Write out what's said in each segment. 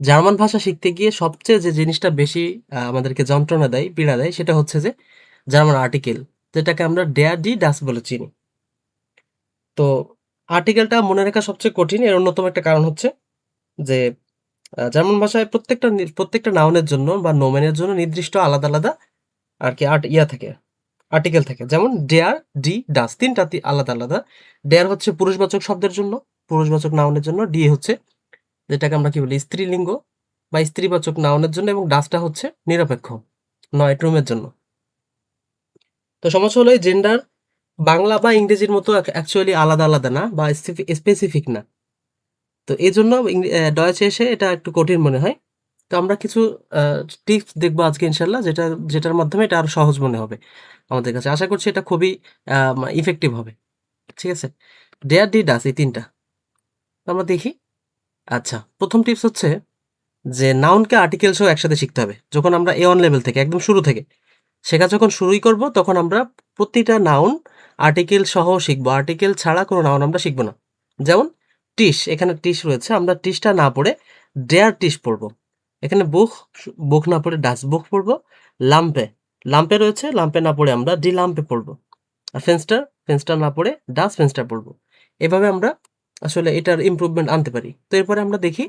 German ভাষা শিখতে গিয়ে সবচেয়ে যে জিনিসটা বেশি আমাদেরকে যন্ত্রণা দেয়, পীড়া দেয় সেটা হচ্ছে যে জার্মান আর্টিকেল, যেটাকে আমরা ডেয়ার ডি ডাস বলে চিনি। তো আর্টিকেলটা মনে রাখা সবচেয়ে কঠিন। এর অন্যতম একটা কারণ হচ্ছে যে জার্মান ভাষায় প্রত্যেকটা নাউনের জন্য বা নোমেনের জন্য নির্দিষ্ট আলাদা, আলাদা আরকি থাকে, আর্টিকেল থাকে। যেমন ডেয়ার, ডি, ডাস ৩ টা আলাদা, আলাদা। ডেয়ার হচ্ছে পুরুষবাচক শব্দের জন্য, পুরুষবাচক নাউনের জন্য। ডি হচ্ছে যেটাকে আমরা কি বলি স্ত্রীলিঙ্গ বা স্ত্রীবাচক নাউনের জন্য, এবং ডাসটা হচ্ছে নিরপেক্ষ নয় রুমের জন্য। তো সমস্যা হলো এই জেন্ডার বাংলা বা ইংরেজির মতো অ্যাকচুয়ালি আলাদা, আলাদা না বা স্পেসিফিক না। তো এজন্য ডয়েচে এসে এটা একটু কঠিন মনে হয়। তো আমরা কিছু আ টিপস দেখবো আজকে ইনশাআল্লাহ, যেটার মাধ্যমে এটা আরো সহজ মনে হবে আমাদের কাছে। আশা করছি এটা খুবই ইফেক্টিভ হবে। ঠিক আছে? ডেয়ার, ডি, ডাস এই ৩ টা। তো আমরা দেখি। আচ্ছা, ১ম টিপস হচ্ছে যে নাউনকে আর্টিকেল সহ একসাথে শিখতে হবে। যখন আমরা A1 লেভেল থেকে একদম শুরু থেকে শেখা যখন শুরুই করব, তখন আমরা প্রতিটা নাউন আর্টিকেল সহ শিখব। আর্টিকেল ছাড়া কোনো নাউন আমরা শিখব না। যেমন টিস, এখানে টিস রয়েছে। আমরা টিসটা না পড়ে ডেয়ার টিস পড়ব। এখানে বুক না পড়ে ডাস বুক পড়ব। লাম্পে, লাম্পে রয়েছে, লাম্পে না পড়ে আমরা ডি লাম্পে পড়ব। আর ফেন্সটার, ফেন্সটার না পড়ে ডাস ফেন্সটার পড়ব। এভাবে আমরা আসলে এটার ইমপ্রুভমেন্ট আনতে পারি। তো এরপরে আমরা দেখি।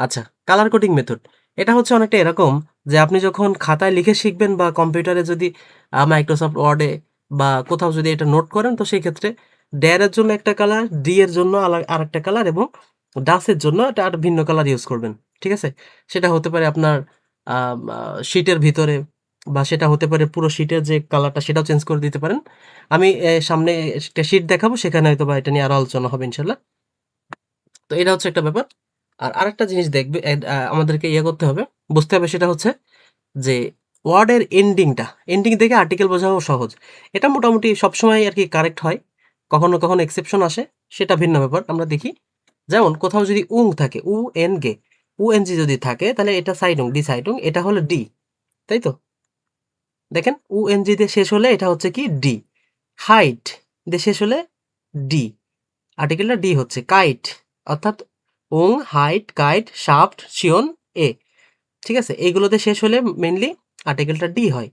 আচ্ছা, কালার কোডিং মেথড। এটা হচ্ছে অনেকটা এরকম যে আপনি যখন খাতায় লিখে শিখবেন বা কম্পিউটারে যদি মাইক্রোসফট ওয়ার্ডে বা কোথাও যদি এটা নোট করেন, তো সেই ক্ষেত্রে ডেয়ার এর জন্য একটা কালার, ডি এর জন্য আরেকটা কালার, এবং ডাস এর জন্য একটা আর ভিন্ন কালার ইউজ করবেন। ঠিক আছে? সেটা হতে পারে আপনার শীটের ভিতরে, বা সেটা হতে পারে পুরো শীটের যে কালারটা সেটাও চেঞ্জ করে দিতে পারেন। আমি সামনে একটা শীট দেখাবো, সেখানে হয়তোবা এটা নিয়ে আরো আলোচনা হবে ইনশাল্লাহ। তো এটা হচ্ছে একটা ব্যাপার। আর আরেকটা জিনিস দেখবে আমাদেরকে করতে হবে, বুঝতে হবে, সেটা হচ্ছে যে ওয়ার্ডের এন্ডিং দেখে আর্টিকেল বোঝাও সহজ। এটা মোটামুটি সবসময় আরকি কারেক্ট হয়। কখনো, কখনো এক্সেপশন আসে, সেটা ভিন্ন ব্যাপার। আমরা দেখি। যেমন কোথাও যদি থাকে, UNG যদি থাকে তাহলে এটা সাইডুং, এটা হলো ডি। তাই তো? দেখেন UNG দিয়ে শেষ হলে এটা হচ্ছে কি ডি। হাইট দিয়ে শেষ হলে ডি। আর্টিকেলটা ডি হচ্ছে। কাইট অর্থাৎ হাইট, কাইট, শাফট, শিওন, এ। ঠিক আছে? এইগুলোতে শেষ হলে মেইনলি আর্টিকেলটা ডি হয়।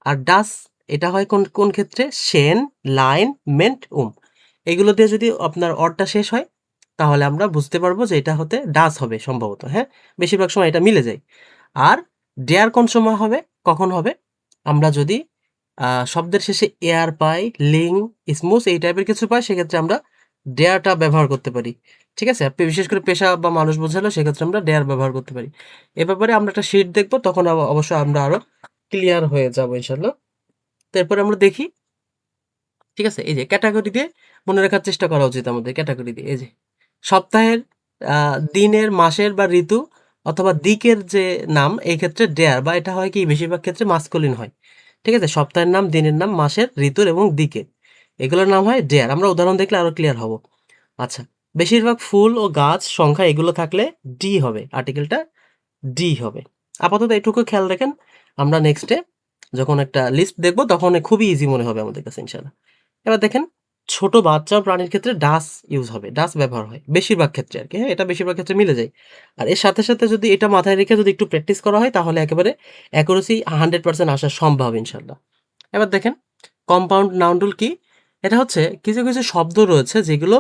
আর ডাস এটা হয় কোন, কোন ক্ষেত্রে? শেন, লাইন, মেন্ট, এগুলো দিয়ে যদি আপনার অরটা শেষ হয়, তাহলে আমরা বুঝতে পারবো যে এটা হতে ডাস হবে সম্ভবত, হ্যাঁ? বেশিরভাগ সময় এটা মিলে যায়। আর ডেয়ার কোন সময় হবে? কখন হবে? আমরা যদি শব্দের শেষে এয়ার পাই, লিং, স্মুথ এই টাইপের কিছু পাই, সেক্ষেত্রে আমরা ডেয়ারটা ব্যবহার করতে পারি। ঠিক আছে? আপনি বিশেষ করে পেশা বা মানুষ বোঝালে সেক্ষেত্রে আমরা ডেয়ার ব্যবহার করতে পারি। এ ব্যাপারে আমরা একটা শিট দেখবো, তখন অবশ্যই আমরা আরো ক্লিয়ার হয়ে যাবো ইনশাল্লাহ। তো এরপরে আমরা দেখি। ঠিক আছে? এই যে ক্যাটেগরি দিয়ে মনে রাখার চেষ্টা করা উচিত আমাদের। ক্যাটেগরি দিয়ে এই যে সপ্তাহের, দিনের, মাসের বা ঋতু অথবা দিকের যে নাম, এই ক্ষেত্রে ডেয়ার, বা এটা হয় কি বেশিরভাগ ক্ষেত্রে মাস্কুলিন হয়। ঠিক আছে? সপ্তাহের নাম, দিনের নাম, মাসের, ঋতুর এবং দিকের, এগুলোর নাম হয় ডেয়ার। আমরা উদাহরণ দেখলে আরো ক্লিয়ার হব। আচ্ছা, বেশিরভাগ ফুল ও গাছ, সংখ্যা এগুলো থাকলে ডি হবে, আর্টিকেলটা ডি হবে। আপাতত এটুকু খেয়াল রাখেন। আমরা নেক্সটে যখন একটা লিস্ট দেখব, তখন খুবই ইজি মনে হবে আমাদের কাছে ইনশাআল্লাহ। এবার দেখেন, ছোট বাচ্চা ও প্রাণীর ক্ষেত্রে ডাস ইউজ হবে, ডাস ব্যবহার হয় বেশিরভাগ ক্ষেত্রে আরকি, হ্যাঁ? এটা বেশিরভাগ ক্ষেত্রে মিলে যায়। আর এর সাথে, সাথে যদি এটা মাথায় রেখে যদি একটু প্র্যাকটিস করা হয়, তাহলে একেবারে অ্যাকুরেসি 100% আসা সম্ভব ইনশাআল্লাহ। এবার দেখেন, কম্পাউন্ড নাউন রুল কি? এটা হচ্ছে কিছু, কিছু শব্দ রয়েছে যেগুলো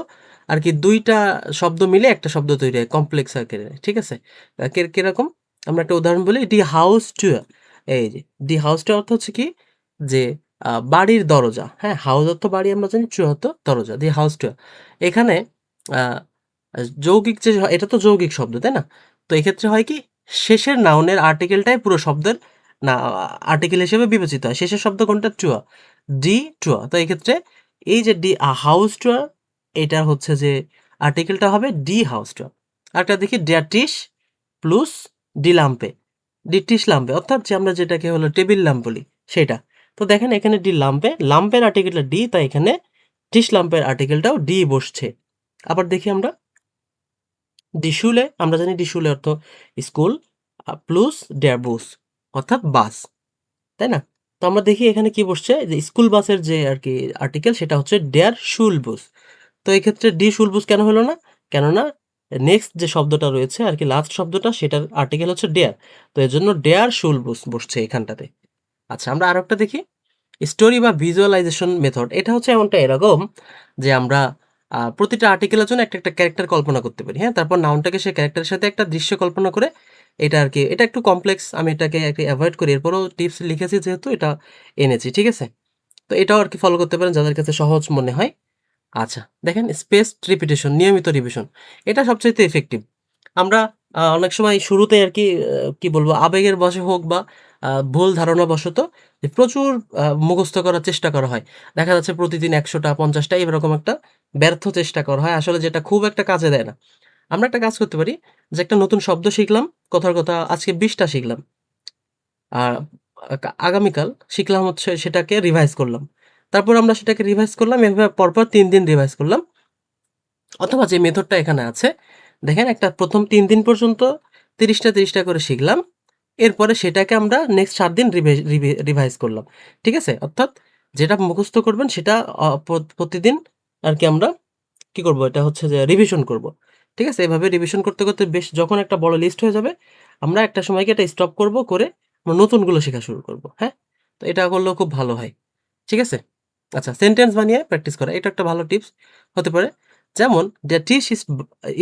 আরকি ২ টা শব্দ মিলে একটা শব্দ তৈরি হয় কমপ্লেক্স আকারে। ঠিক আছে? কিরকম? আমরা একটা উদাহরণ বলি, "ডি হাউস টুয়ার।" এই যে, "ডি হাউস টুয়ার" অর্থ হচ্ছে কি? যে বাড়ির দরজা। হ্যাঁ? হাউস অর্থ বাড়ি আমরা জানি, টুয়ার অর্থ দরজা। "ডি হাউস টুয়ার।" এখানে আ যৌগিক যে এটা তো যৌগিক শব্দ, তাই না? তো এক্ষেত্রে হয় কি? শেষের নাউনের আর্টিকেলটাই পুরো শব্দের না আর্টিকেল হিসেবে বিবেচিত হয়। শেষের শব্দ কোনটা? টুয়া। ডি টুয়া। তো এক্ষেত্রে এই যে হাউস টুয়া, এটা হচ্ছে যে আর্টিকেলটা হবে ডি হাউস টুয়া। আরেকটা দেখি, ডেয়ার টিস প্লুস ডি লাম্পে। ডি টিস লাম্পে অর্থাৎ যে আমরা যেটাকে হলো টেবিল ল্যাম্প বলি সেটা। তো দেখেন এখানে ডি লাম্পে, লাম্পের আর্টিকেলটা ডি, তাই এখানে টিস লাম্পের আর্টিকেলটাও ডি বসছে। আবার দেখি আমরা, ডিশুলে আমরা জানি ডিশুলে অর্থ স্কুল, প্লুস ডেয়ার বুস অর্থাৎ বাস, তাই না? তো আমরা দেখি এখানে কি বসছে, যে স্কুল বাসের যে আরকি আর্টিকেল সেটা হচ্ছে ডেয়ার শুল বুস। তো এক্ষেত্রে ডি শুল বুস কেন হলো না? কেননা নেক্সট যে শব্দটা রয়েছে আর কি, লাস্ট শব্দটা, সেটার আর্টিকেল হচ্ছে ডেয়ার। তো এর জন্য ডেয়ার শুল বসছে এখানটাতে। আচ্ছা, আমরা আরো একটা দেখি, স্টোরি বা ভিজুয়ালাইজেশন মেথড। এটা হচ্ছে এমনটা এরকম যে আমরা প্রতিটা আর্টিকেলের জন্য একটা একটা ক্যারেক্টার কল্পনা করতে পারি, হ্যাঁ। তারপর নাউনটাকে সেই ক্যারেক্টারের সাথে একটা দৃশ্য কল্পনা করে, এটা আর কি, এটা একটু কমপ্লেক্স, আমি এটাকে একটু অ্যাভয়েড করি, এরপরও টিপস লিখেছি যেহেতু এটা এনেছি, ঠিক আছে। তো এটাও আর কি ফলো করতে পারেন যাদের কাছে সহজ মনে হয়। আচ্ছা, দেখেন স্পেসড রিপিটেশন, নিয়মিত রিভিশন, এটা সবচাইতে ইফেক্টিভ। আমরা অনেক সময় শুরুতে আর কি কি বলবো, আবেগের বশে হোক বা ভুল ধারণাবশত যে প্রচুর মুখস্থ করার চেষ্টা করা হয়। দেখা যাচ্ছে প্রতিদিন ১০০টা ৫০টা এরকম একটা ব্যর্থ চেষ্টা করা হয়। আসলে যেটা খুব একটা কাজে দেয় না। আমরা একটা কাজ করতে পারি যে একটা নতুন শব্দ শিখলাম, কথার কথা আজকে ২০টা শিখলাম। আর আগামীকাল শিখলাম হচ্ছে সেটাকে রিভাইজ করলাম। তারপর আমরা সেটাকে রিভাইজ করলাম, এভাবে পরপর ৩ দিন রিভাইজ করলাম। অথবা যে মেথডটা এখানে আছে, দেখেন একটা ১ম ৩ দিন পর্যন্ত ৩০টা করে শিখলাম। এরপরে সেটাকে আমরা নেক্সট ৭ দিন রিভাইজ করলাম। ঠিক আছে? অর্থাৎ যেটা মুখস্থ করবেন সেটা প্রতিদিন আর কি আমরা কি করব? এটা হচ্ছে যে রিভিশন করব। ঠিক আছে? এভাবে রিভিশন করতে, করতে বেশ যখন একটা বড় লিস্ট হয়ে যাবে, আমরা একটা সময় গিয়ে এটা স্টপ করব, করে আমরা নতুনগুলো শেখা শুরু করব। হ্যাঁ? তো এটা করলেও খুব ভালো হয়। ঠিক আছে? আচ্ছা, সেন্টেন্স বানিয়ে প্র্যাকটিস করা। এটা একটা ভালো টিপস হতে পারে। যেমন "দ্য টিশ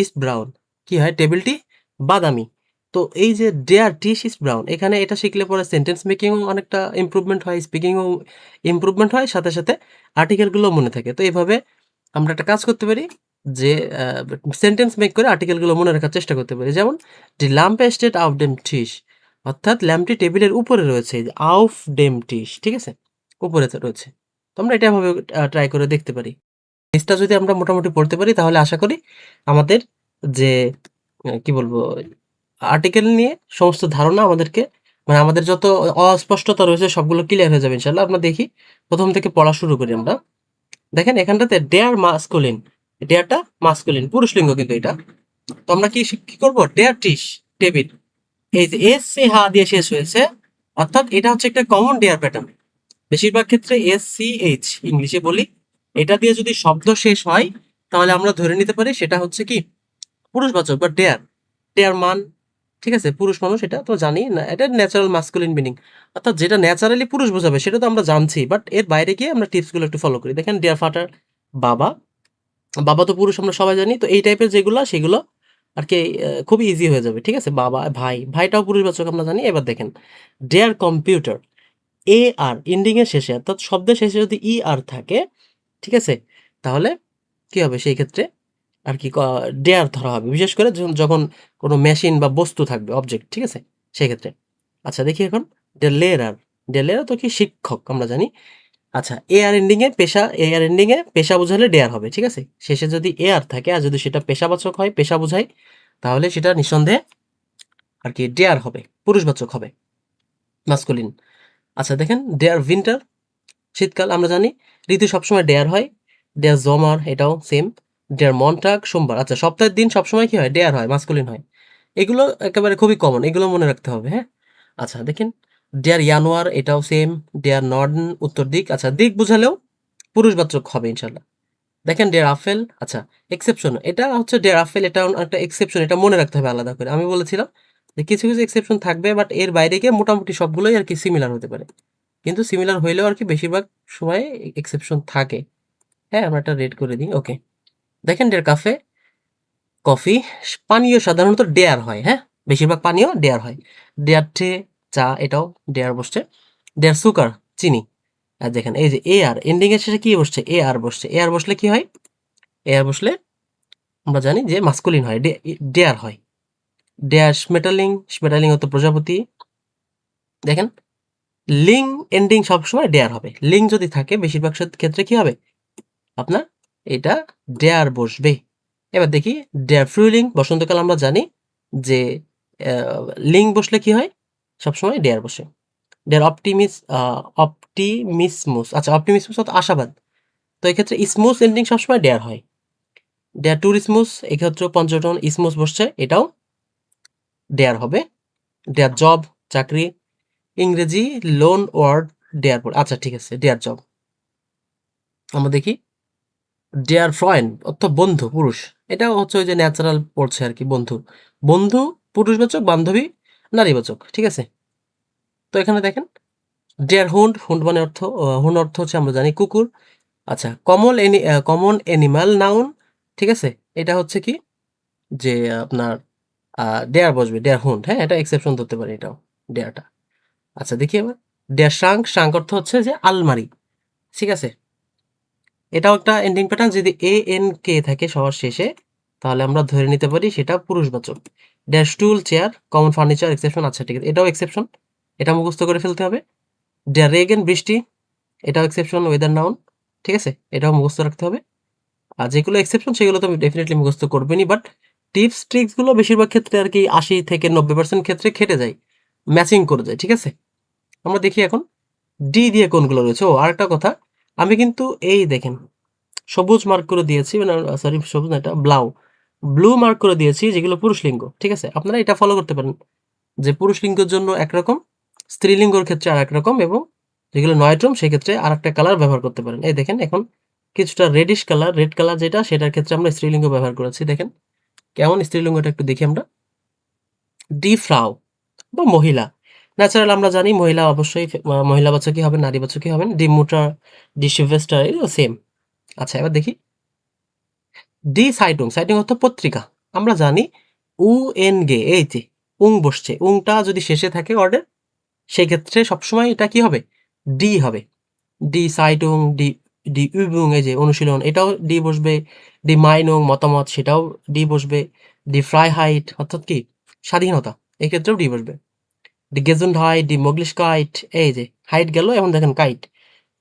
ইস ব্রাউন", কি হয়? টেবিলটি বাদামি। তো এই যে "দেয়ার টিশ ইস ব্রাউন", এখানে এটা শিখলে পরে সেন্টেন্স মেকিংও অনেকটা ইমপ্রুভমেন্ট হয়, স্পিকিংও ইমপ্রুভমেন্ট হয়, সাথে, সাথে আর্টিকেলগুলোও মনে থাকে। তো এভাবে আমরা একটা কাজ করতে পারি যে সেন্টেন্স মেক করে আর্টিকেলগুলো মনে রাখার চেষ্টা করতে পারি। যেমন "the lamp stayed of them টিশ", অর্থাৎ ল্যাম্পটি টেবিলের উপরে রয়েছে। আউফ ডেম টিশ, ঠিক আছে? উপরে রয়েছে। তো আমরা এটা এভাবে ট্রাই করে দেখতে পারি। লিস্টটা যদি আমরা মোটামুটি পড়তে পারি তাহলে আশা করি আমাদের যে কি বলবো, আর্টিকেল নিয়ে সমস্ত ধারণা আমাদেরকে, মানে আমাদের যত অস্পষ্টতা রয়েছে সবগুলো ক্লিয়ার হয়ে যাবে ইনশাআল্লাহ। আমরা দেখি, ১ম থেকে পড়া শুরু করি আমরা। দেখেন এখানটাতে ডেয়ার মাস্কুলিন, ডেয়ারটা মাস্কুলিন, পুরুষ লিঙ্গ কিন্তু এটা। তো আমরা কি করব? Dare টিশ, table. এই যে এস সে হা দিয়ে শেষ হয়েছে, অর্থাৎ এটা হচ্ছে একটা কমন ডেয়ার প্যাটার্ন। বেশিরভাগ ক্ষেত্রে এস সি এইচ ইংলিশে বলি, এটা দিয়ে যদি শব্দ শেষ হয় তাহলে আমরা ধরে নিতে পারি সেটা হচ্ছে কি পুরুষবাচক বা ডেয়ার। ডেয়ার মান, ঠিক আছে, পুরুষ মানুষ, এটা তো জানি না, এটা ন্যাচারাল মাস্কুলিন মিনিং, অর্থাৎ যেটা ন্যাচারালি পুরুষ বোঝাবে সেটা তো আমরা জানছি, বাট এর বাইরে গিয়ে আমরা টিপসগুলো একটু ফলো করি। দেখেন ডিয়ার ফাদার, বাবা, বাবা তো পুরুষ আমরা সবাই জানি, তো এই টাইপের যেগুলো সেগুলো আর কি খুবই ইজি হয়ে যাবে। ঠিক আছে? বাবা, ভাই, ভাইটাও পুরুষবাচক আমরা জানি। এবার দেখেন ডেয়ার কম্পিউটার, এ আর এন্ডিং এর শেষে, অর্থাৎ শব্দের শেষে যদি ই আর থাকে, ঠিক আছে, তাহলে কি হবে সেই ক্ষেত্রে আর কি ডেয়ার ধরা হবে, বিশেষ করে যখন কোনো মেশিন বা বস্তু থাকবে, অবজেক্ট, ঠিক আছে, সেই ক্ষেত্রে। আচ্ছা, দেখি এখন লেয়ারার, লেয়ারার তো কি শিক্ষক আমরা জানি। আচ্ছা, এ আর এন্ডিং এ পেশা বোঝালে ডেয়ার হবে, ঠিক আছে। শেষে যদি এ আর থাকে আর যদি সেটা পেশাবাচক হয়, পেশা বোঝায়, তাহলে সেটা নিঃসন্দেহে আর কি ডেয়ার হবে, পুরুষবাচক হবে, মাস্কুলিন। আচ্ছা, দেখেন ডেয়ার উইন্টার, শীতকাল আমরা জানি, ঋতু সবসময় ডেয়ার হয়। ডেয়ার জমার, এটাও সেম। ডেয়ার মনটাগ, সোমবার। আচ্ছা, সপ্তাহের দিন সবসময় কি হয়? ডেয়ার হয়, মাস্কুলিন হয়। এগুলো একেবারে খুবই কমন, এগুলো মনে রাখতে হবে, হ্যাঁ। আচ্ছা, দেখেন ডেয়ার ইয়ানোয়ার, এটাও সেম। ডেয়ার নর্ডন, উত্তর দিক। আচ্ছা, দিক বুঝালেও পুরুষবাচক হবে ইনশাল্লাহ। দেখেন ডেয়ার আফেল, আচ্ছা, এক্সেপশন, এটা হচ্ছে ডেয়ার আফেল, এটা একটা এক্সেপশন, এটা মনে রাখতে হবে আলাদা করে। আমি বলেছিলাম যে কিছু কিছু এক্সেপশন থাকবে, বাট এর বাইরে গিয়ে মোটামুটি সবগুলোই আর কি সিমিলার হতে পারে। কিন্তু সিমিলার হইলেও আর কি বেশিরভাগ সময় এক্সেপশন থাকে। হ্যাঁ, আমরা একটা রেড করে দিই, ওকে। দেখেন ডেয়ার কাফে, কফি, পানীয় সাধারণত ডেয়ার হয়, হ্যাঁ, বেশিরভাগ পানীয় ডেয়ার হয়। ডেয়ার টে, চা, এটাও ডেয়ার বসছে। ডেয়ার সুগার, চিনি। আর দেখেন এই যে এ আর এন্ডিং এর শেষে কি বসছে? এ আর বসছে। এ আর বসলে কি হয়? এ আর বসলে আমরা জানি যে মাস্কুলিন হয়, ডেয়ার হয়। ডেয়ার স্মেটালিং, স্মেটালিং হতো প্রজাপতি। দেখেন লিং এন্ডিং সবসময় ডেয়ার হবে। লিং যদি থাকে বেশিরভাগ ক্ষেত্রে কি হবে? আপনার এটা ডেয়ার বসবে। এবার দেখি ডেয়ার ফ্রুলিং, বসন্তকাল আমরা জানি যে লিং বসলে কি হয়? সবসময় ডেয়ার বসে। ডেয়ার অপটিমিসমুস, আচ্ছা, অপটিমিসমুস অর্থ আশাবাদ। তো এক্ষেত্রে স্মুথ এন্ডিং সবসময় ডেয়ার হয়। ডেয়ার ট্যুরিসমুস, এক্ষেত্রে পর্যটন, ইসমুস বসছে, এটাও ডেয়ার হবে। ডেয়ার জব, চাকরি, ইংরেজি লোন ওয়ার্ড ডেয়ার পড়ে। আচ্ছা, ঠিক আছে, ডেয়ার জব। আমরা দেখি ডিয়ার ফ্রেন্ড অর্থ বন্ধু পুরুষ, এটাও হচ্ছে ওই যে ন্যাচারাল পড়ছে আর কি, বন্ধু। বন্ধু পুরুষবাচক, বান্ধবী নারীবাচক, ঠিক আছে। তো এখানে দেখেন ডিয়ার হুন্ড, হুন্ড মানে অর্থ, হুন্ড অর্থ হচ্ছে আমরা জানি কুকুর। আচ্ছা, কমন অ্যানিমাল নাউন, ঠিক আছে। এটা হচ্ছে কি যে আপনার ডেয়ার বসবে, ডেয়ার হুন্ড, হ্যাঁ এটা এক্সেপশন ধরতে পারে এটাও, ডেয়ারটা। আচ্ছা দেখি এবার, ডেয়ার শ্রাঙ্ক, শ্রাঙ্ক অর্থ হচ্ছে যে আলমারি, ঠিক আছে। এটাও একটা এন্ডিং প্যাটার্ন, যদি এ এন কে থাকে সবার শেষে তাহলে আমরা ধরে নিতে পারি সেটা পুরুষবাচক। ড্যাশ টুল, চেয়ার, কমন ফার্নিচার এক্সেপশন, আচ্ছা ঠিক আছে, এটাও এক্সেপশন, এটা মুখস্থ করে ফেলতে হবে। ড্যার রেগেন, বৃষ্টি, এটাও এক্সেপশন, ওয়েদার নাউন, ঠিক আছে, এটাও মুখস্থ রাখতে হবে। আর যেগুলো এক্সেপশন সেগুলো তো ডেফিনেটলি মুখস্থ করবেনই, বাট টিপস ট্রিক্স গুলো বেশিরভাগ ক্ষেত্রে আর কি 80 থেকে 90% ক্ষেত্রে খেটে যায়, ম্যাচিং করে যায়, ঠিক আছে। আমরা দেখি এখন ডি দিয়ে কোনগুলো রয়েছে। ও আরেকটা কথা, আমি কিন্তু এই দেখেন সবুজ মার্ক করে দিয়েছি, মানে সরি সবুজ না, এটা ব্লু মার্ক করে দিয়েছি যেগুলো পুরুষ লিঙ্গ, ঠিক আছে। আপনারা এটা ফলো করতে পারেন যে পুরুষ লিঙ্গের জন্য একরকম, স্ত্রীলিঙ্গর ক্ষেত্রে আর একরকম, এবং যেগুলো নয়ট্রম সেক্ষেত্রে আর একটা কালার ব্যবহার করতে পারেন। এই দেখেন এখন কিছুটা রেডিশ কালার, রেড কালার যেটা, সেটার ক্ষেত্রে আমরা স্ত্রীলিঙ্গ ব্যবহার করেছি। দেখেন কেমন স্ত্রীলিঙ্গটা একটু দেখি আমরা। ডি ফ্রাউ বা মহিলা, ন্যাচারাল আমরা জানি মহিলা অবশ্যই মহিলাবাচকই হবেন, নারীবাচকই হবেন। ডি মুটার, ডি সিলভেস্টার, এগুলো সেম। আচ্ছা এবার দেখি ডি সাইটুং, সাইটুং অর্থ পত্রিকা। আমরা জানি উ এন গে, এই যে উং বসছে, উংটা যদি শেষে থাকে ওয়ার্ডের সেই ক্ষেত্রে সবসময় এটা কি হবে, ডি হবে। ডি সাইটুং, ডি ডি übung, এই যে অনুশীলন, এটাও ডি বসবে। ডি মাইনুং, মতামত, সেটাও ডি বসবে। ডি ফ্রাইহাইট অর্থাৎ কি স্বাধীনতা, এই ক্ষেত্রেও ডি বসবে। ডি গেজুন্ডহাইট, ডি মগলিশকাইট, এই যে হাইট গেল, এখন দেখেন কাইট।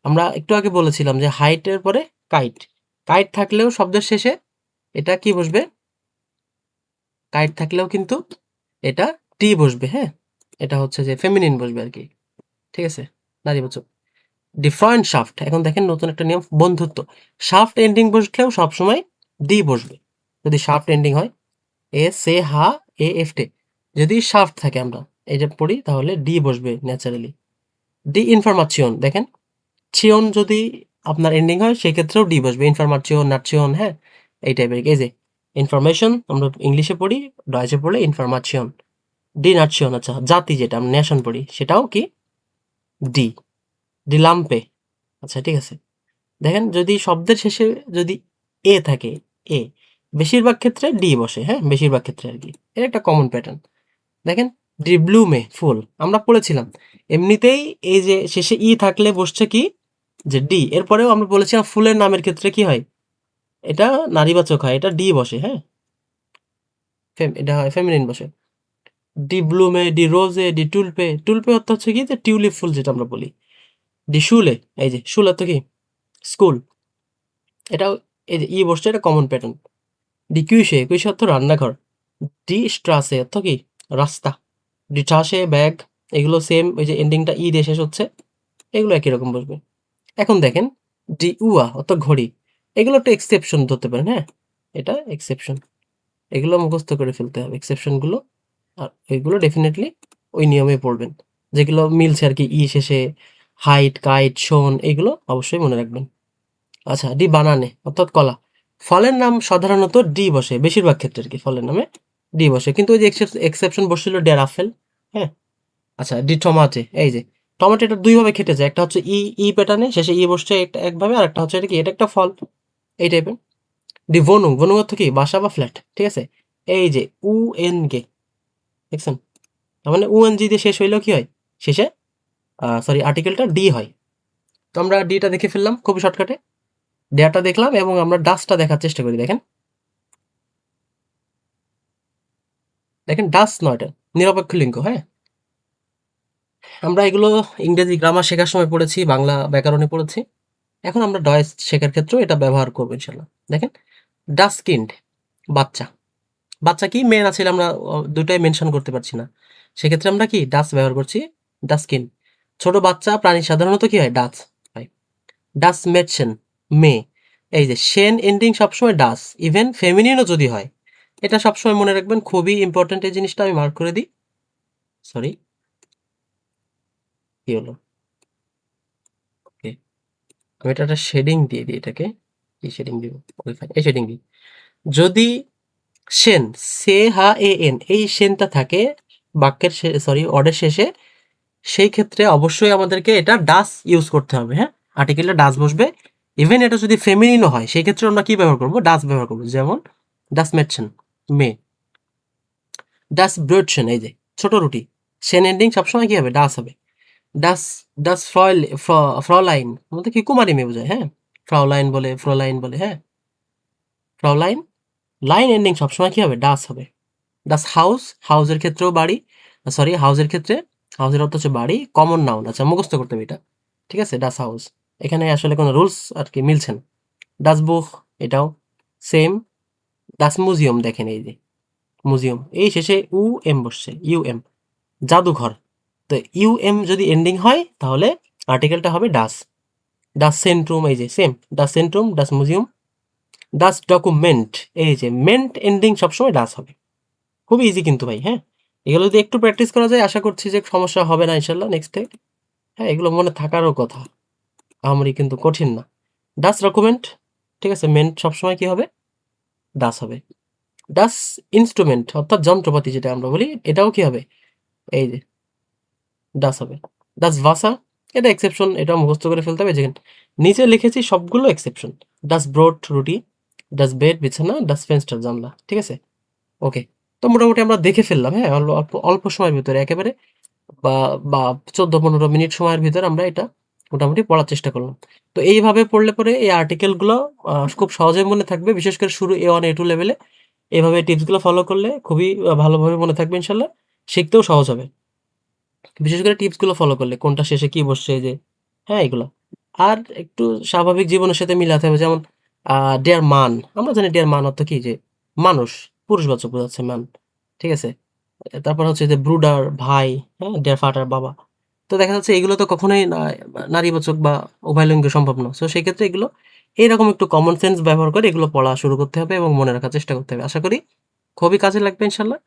আমরা একটু আগে বলেছিলাম যে হাইটের পরে কাইট, কাইট থাকলেও শব্দের শেষে এটা কি বসবে, কাইট থাকলেও কিন্তু এটা টি বসবে, হ্যাঁ। এটা হচ্ছে যে ফেমিনিন বসবে আর কি, ঠিক আছে, নারীবাচক। ডিফারেন্ট শাফট, এখন দেখেন নতুন একটা নিয়ম, বন্ধুত্ব। শাফট এন্ডিং বসলেও সবসময় ডি বসবে, যদি শাফট এন্ডিং হয়। এ সে হা, এ এফ টে, যদি শাফট থাকে আমরা এটা পড়ি তাহলে ডি বসবে ন্যাচারালি। ডি ইনফরমাচিয়ন, দেখেন চিয়ন যদি আপনার এন্ডিং হয় সেক্ষেত্রেও ডি বসবে, ইনফরমাচিয়ন, নাচিয়ন, হ্যাঁ এই টাইপের। এই যে ইনফরমেশন আমরা ইংলিশে পড়ি, ডয়েচে পড়লে ইনফরমাচিয়ন। ডি নাচিয়ন, আচ্ছা জাতি যেটা আমরা নেশন পড়ি সেটাও কি ডি। ডি লাম্পে, আচ্ছা ঠিক আছে। দেখেন যদি শব্দের শেষে যদি এ থাকে, এ বেশিরভাগ ক্ষেত্রে ডি বসে, হ্যাঁ বেশিরভাগ ক্ষেত্রে আর কি, এর একটা কমন প্যাটার্ন। দেখেন ডি ব্লুমে, ফুল, আমরা পড়েছিলাম এমনিতেই এই যে শেষে ই থাকলে বসছে কি যে ডি। এরপরেও আমরা বলেছিলাম ফুলের নামের ক্ষেত্রে কি হয়, এটা নারীবাচক হয়, এটা ডি বসে, হ্যাঁ এটা হয় ফেমিনিন বসে। ডি ব্লুমে, ডি রোজে, ডি টুলপে, টুলপে অর্থ হচ্ছে কি যে টিউলিপ ফুল যেটা আমরা বলি। ডি শুলে, এই যে শুল অর্থ কি স্কুল, এটাও এই যে ই বসছে, এটা কমন প্যাটার্ন। ডি কুইশে, কুইশে অর্থ রান্নাঘর। ডি স্ট্রাসে অর্থ কি রাস্তা। ডি ট্রাসে ব্যাগ, এগুলো সেম, ওই যে এন্ডিংটা ই দিয়ে শেষ হচ্ছে, এগুলো একই রকম বসবে। এখন দেখেন ডি উয়া অর্থ ঘড়ি, এগুলো একটা এক্সেপশন ধরতে পারেন, হ্যাঁ এটা এক্সেপশন, এগুলো মুখস্থ করে ফেলতে হবে এক্সেপশন গুলো। আর এগুলো ডেফিনেটলি ওই নিয়মে পড়বেন যেগুলো মিলছে আর কি, ই শেষে, হাইট, কাইট, শোন, এগুলো অবশ্যই মনে রাখবেন। আচ্ছা ডি বানানে অর্থাৎ কলা, ফলের নাম সাধারণত ডি বসে, বেশিরভাগ ক্ষেত্রে আর কি ফলের নামে ডি বসে, কিন্তু ওই যে এক্সেপশন বসছিল ডের আপেল, হ্যাঁ। আচ্ছা ডি টমাটে, এই যে টমেটো, এটা দুই ভাবে খেটে যায়, একটা হচ্ছে ই ই প্যাটার্নে শেষে ই বসছে একটা একভাবে, আর একটা হচ্ছে এটা কি, এটা একটা ফল, এই টাইপের। ডি বনুং, বনুং অর্থ কি বাসা বা ফ্ল্যাট, ঠিক আছে। এই যে উ এন গে, দেখছেন, তার মানে উ এন জি দিয়ে শেষ হইলেও কি হয়, শেষে সরি আর্টিকেলটা ডি হয়। তো আমরা ডিটা দেখে ফেললাম খুবই শর্টকাটে, ডেটা দেখলাম, এবং আমরা ডাসটা দেখার চেষ্টা করি। দেখেন দেখেন ডাস নয়, এটা নিরপেক্ষ লিঙ্গ, হ্যাঁ। আমরা এগুলো ইংরেজি গ্রামার শেখার সময় পড়েছি, বাংলা ব্যাকরণে পড়েছি, এখন আমরা ডয়েস শেখার ক্ষেত্রেও এটা ব্যবহার করবো ইনশাল্লাহ। দেখেন ডাস্কিন্ড, বাচ্চা, বাচ্চা কি মেয়ে না ছেলে আমরা দুটাই মেনশন করতে পারছি না, সেক্ষেত্রে আমরা কি ডাস ব্যবহার করছি, ডাস্কিন। ছোট বাচ্চা প্রাণী সাধারণত কি হয়, ডাস হয়। ডাস মেডসেন, মেয়ে, এই যে সেন এন্ডিং সবসময় ডাস, ইভেন ফেমিনিনও যদি হয়, এটা সবসময় মনে রাখবেন, খুবই ইম্পর্টেন্ট এই জিনিসটা, আমি মার্ক করে দিই। সরি কি হলো, ওকে আমি এটা একটা শেডিং দিয়ে দিই এটাকে, এই শেডিং দিব, ওকে ফাইন, এই শেডিং দিই। যদি সেন, সে হা এ এন, এই সেনটা থাকে বাক্যের সরি ওয়ার্ডের শেষে, সেই ক্ষেত্রে অবশ্যই আমাদেরকে এটা ডাস ইউজ করতে হবে। হ্যাঁ, আর্টিকেলটা ডাস বসবে। ইভেন এটা যদি ফেমিনিনও হয় সেই ক্ষেত্রে আমরা কি ব্যবহার করব? ডাস ব্যবহার করব। যেমন ডাস মেটছেন, মেয়ে। ডাস ব্রডছেন, এই যে ছোট রুটি। সেন এন্ডিং সবসময় কি হবে? ডাস হবে। ডাস ডাস ফ্রলাইন বলতে কি কুমারী মেয়ে বোঝায়। হ্যাঁ, ফ্রাউলাইন বলে, ফ্রোলাইন বলে। হ্যাঁ, ফ্রাউলাইন। লাইন এন্ডিং সবসময় কি হবে? ডাস হবে। ডাস হাউস, হাউসের ক্ষেত্রেও বাড়ি, সরি হাউসের ক্ষেত্রে, হাউসের অর্থ হচ্ছে বাড়ি, কমন নাউন। আচ্ছা, মুখস্থ করতে হবে এটা, ঠিক আছে? ডাস হাউস, এখানে আসলে কোনো রুলস আর কি মিলছে না। ডাস বুক, এটাও সেম। ডাস মিউজিয়াম, দেখেন এই যে মিউজিয়াম, এই শেষে ইউ এম বসছে, ইউ এম, জাদুঘর। তো ইউ এম যদি এন্ডিং হয় তাহলে আর্টিকেলটা হবে ডাস। ডাস সেন্ট্রুম, এই যে সেম, ডাস সেন্ট্রুম, ডাস মিউজিয়াম। ডাস ডকুমেন্ট, এই যে মেন্ট এন্ডিং সবসময় ডাস হবে। খুবই ইজি কিন্তু ভাই। হ্যাঁ, এগুলো যদি একটু প্র্যাকটিস করা যায় আশা করছি যে সমস্যা হবে না ইনশাল্লাহ নেক্সটে। হ্যাঁ, এগুলো মনে থাকারও কথা, আমারই কিন্তু কঠিন না। ডাস ডকুমেন্ট, ঠিক আছে, মেন্ট সবসময় কি হবে? ডাস হবে। ডাস ইনস্ট্রুমেন্ট অর্থাৎ যন্ত্রপাতি যেটা আমরা বলি, এটাও কি হবে? এই যে ডাস হবে। ডাস ভাষা, এটা এক্সেপশন, এটা মুখস্থ করে ফেলতে হবে। যেখানে নিচে লিখেছি সবগুলো এক্সেপশন। ডাস ব্রড, রুটি। ডাস বেড, বিছানা। ডাস ফেন্সটার, জানলা। ঠিক আছে, ওকে। তো মোটামুটি আমরা দেখে ফেললাম। হ্যাঁ, অল্প অল্প অল্প সময়ের ভিতরে একেবারে বা বা 14-15 মিনিট সময়ের ভিতরে আমরা এটা মোটামুটি পড়ার চেষ্টা করলাম। তো এইভাবে পড়লে পরে এই আর্টিকেলগুলো খুব সহজে মনে থাকবে, বিশেষ করে শুরু A1 A2 লেভেলে। এভাবে টিপসগুলো ফলো করলে খুবই ভালোভাবে মনে থাকবে ইনশাল্লাহ, শিখতেও সহজ হবে। বিশেষ করে টিপসগুলো ফলো করলে, কোনটা শেষে কি বসছে, এই যে, হ্যাঁ, এগুলো। আর একটু স্বাভাবিক জীবনের সাথে মিলাতে হবে। যেমন ডেয়ার মান, আমরা জানি ডেয়ার মান অর্থ কি? যে মানুষ, পুরুষবাচক বোঝাচ্ছে মান, ঠিক আছে? তারপর হচ্ছে যে ব্রুডার, ভাই। হ্যাঁ, ডেয়ার ফাদার, বাবা। তো দেখা যাচ্ছে এগুলো তো কখনোই নারীবাচক বা উভয়লিঙ্গ সম্ভব না। সো সেক্ষেত্রে এগুলো এইরকম একটু কমন সেন্স ব্যবহার করে এগুলো পড়া শুরু করতে হবে এবং মনে রাখার চেষ্টা করতে হবে। আশা করি খুবই কাজে লাগবে ইনশাল্লাহ।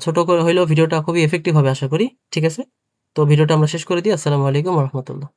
ছোট করে হইলেও ভিডিওটা খুবই এফেক্টিভ হবে আশা করি। ঠিক আছে? তো ভিডিওটা আমরা শেষ করে দিই। আসসালামু আলাইকুম ওয়া রাহমাতুল্লাহ।